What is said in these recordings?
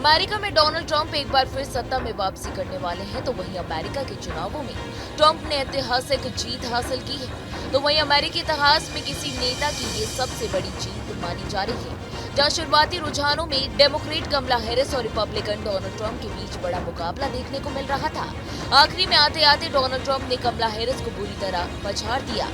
America में Donald Trump एक बार फिर सत्ता में वापसी करने वाले हैं, तो वहीं अमेरिका के चुनावों में ट्रंप ने ऐतिहासिक जीत हासिल की है। तो वहीं अमेरिकी इतिहास में किसी नेता की ये सबसे बड़ी जीत मानी जा रही है, जहां शुरुआती रुझानों में डेमोक्रेट कमला हैरिस और रिपब्लिकन डोनाल्ड ट्रंप के बीच बड़ा मुकाबला देखने को मिल रहा था। आखिरी में आते आते डोनाल्ड ट्रंप ने कमला हैरिस को बुरी तरह पछाड़ दिया।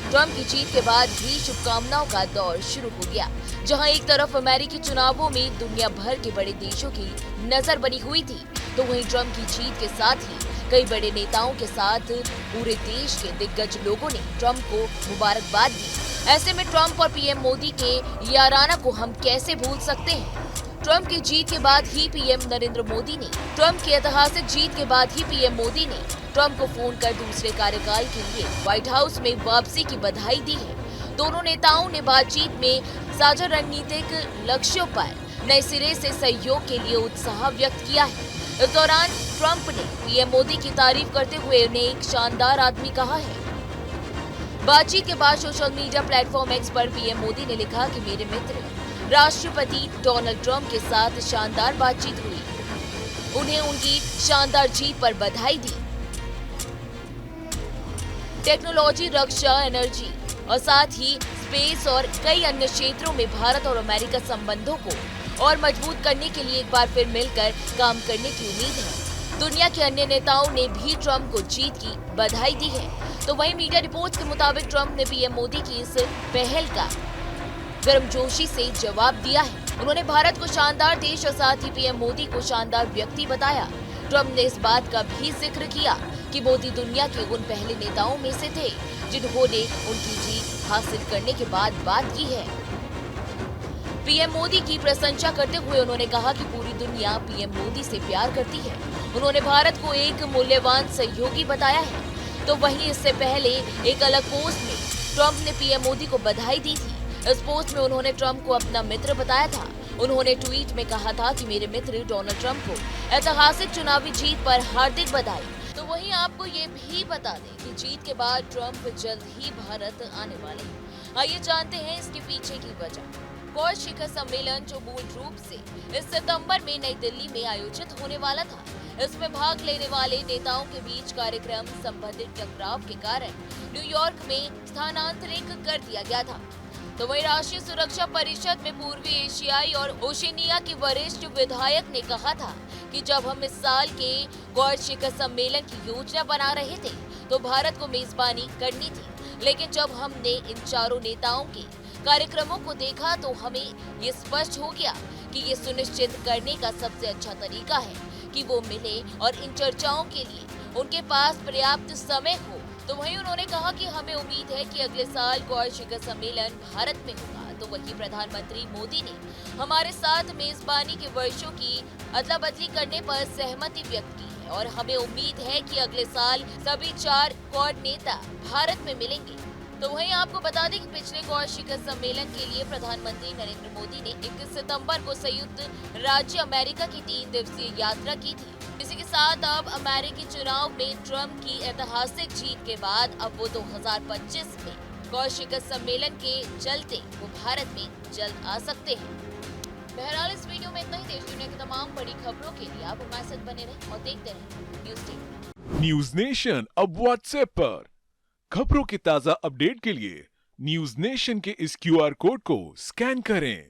ट्रंप की जीत के बाद ही शुभकामनाओं का दौर शुरू हो गया, जहां एक तरफ अमेरिकी चुनावों में दुनिया भर के बड़े देशों की नजर बनी हुई थी, तो वहीं ट्रंप की जीत के साथ ही कई बड़े नेताओं के साथ पूरे देश के दिग्गज लोगों ने ट्रंप को मुबारकबाद दी। ऐसे में ट्रंप और पीएम मोदी के याराना को हम कैसे भूल सकते हैं। ट्रंप की जीत के बाद ही पीएम नरेंद्र मोदी ने ट्रंप की ऐतिहासिक जीत के बाद ही पीएम मोदी ने ट्रंप को फोन कर दूसरे कार्यकाल के लिए व्हाइट हाउस में वापसी की बधाई दी है। दोनों नेताओं ने बातचीत में साझा रणनीतिक लक्ष्यों पर नए सिरे से सहयोग के लिए उत्साह व्यक्त किया है। इस दौरान ट्रंप ने पीएम मोदी की तारीफ करते हुए उन्हें एक शानदार आदमी कहा है। बातचीत के बाद सोशल मीडिया प्लेटफॉर्म एक्स पर पीएम मोदी ने लिखा कि मेरे मित्र राष्ट्रपति डोनाल्ड ट्रंप के साथ शानदार बातचीत हुई, उन्हें उनकी शानदार जीत पर बधाई दी। टेक्नोलॉजी, रक्षा, एनर्जी और साथ ही स्पेस और कई अन्य क्षेत्रों में भारत और अमेरिका संबंधों को और मजबूत करने के लिए एक बार फिर मिलकर काम करने की उम्मीद है। दुनिया के अन्य नेताओं ने भी ट्रंप को जीत की बधाई दी है। तो वहीं मीडिया रिपोर्ट्स के मुताबिक ट्रंप ने पीएम मोदी की इस पहल का गर्मजोशी से जवाब दिया है। उन्होंने भारत को शानदार देश और साथ ही पीएम मोदी को शानदार व्यक्ति बताया। ट्रंप ने इस बात का भी जिक्र किया कि मोदी दुनिया के उन पहले नेताओं में से थे जिन्होंने उनकी जीत हासिल करने के बाद बात की है। पीएम मोदी की प्रशंसा करते हुए उन्होंने कहा कि पूरी दुनिया पीएम मोदी से प्यार करती है। उन्होंने भारत को एक मूल्यवान सहयोगी बताया है। तो वहीं इससे पहले एक अलग पोस्ट में ट्रंप ने पीएम मोदी को बधाई दी थी। इस पोस्ट में उन्होंने ट्रंप को अपना मित्र बताया था। उन्होंने ट्वीट में कहा था कि मेरे मित्र डोनाल्ड ट्रंप को ऐतिहासिक चुनावी जीत पर हार्दिक बधाई। तो वहीं आपको ये भी बता दें कि जीत के बाद ट्रंप जल्द ही भारत आने वाले हैं। आइए जानते हैं इसके पीछे की वजह। क्वाड शिखर सम्मेलन जो मूल रूप से इस सितंबर में नई दिल्ली में आयोजित होने वाला था, इसमें भाग लेने वाले नेताओं के बीच कार्यक्रम संबंधित टकराव के कारण न्यूयॉर्क में स्थानांतरित कर दिया गया था। तो वहीं राष्ट्रीय सुरक्षा परिषद में पूर्वी एशियाई और ओशिनिया के वरिष्ठ विधायक ने कहा था कि जब हम इस साल के क्वाड शिखर सम्मेलन की योजना बना रहे थे तो भारत को मेजबानी करनी थी, लेकिन जब हमने इन चारों नेताओं के कार्यक्रमों को देखा तो हमें ये स्पष्ट हो गया कि ये सुनिश्चित करने का सबसे अच्छा तरीका है कि वो मिले और इन चर्चाओं के लिए उनके पास पर्याप्त समय हो। तो वहीं उन्होंने कहा कि हमें उम्मीद है कि अगले साल क्वाड शिखर सम्मेलन भारत में होगा। तो वहीं प्रधानमंत्री मोदी ने हमारे साथ मेजबानी के वर्षों की अदला बदली करने पर सहमति व्यक्त की है और हमें उम्मीद है कि अगले साल सभी 4 क्वाड नेता भारत में मिलेंगे। तो वहीं आपको बता दें कि पिछले क्वाड शिखर सम्मेलन के लिए प्रधानमंत्री नरेंद्र मोदी ने 21 सितंबर को संयुक्त राज्य अमेरिका की 3 दिवसीय यात्रा की थी। इसी के साथ अब अमेरिकी चुनाव में ट्रंप की ऐतिहासिक जीत के बाद अब वो 2025 में क्वाड शिखर सम्मेलन के चलते वो भारत में जल्द आ सकते हैं। बहरहाल इस वीडियो में इतना ही। देश दुनिया की तमाम बड़ी खबरों के लिए आप हमारे साथ बने रहें और देखते रहें न्यूज़ टीवी। न्यूज नेशन अब व्हाट्सएप पर खबरों की ताजा अपडेट के लिए न्यूज नेशन के इस क्यूआर कोड को स्कैन करें।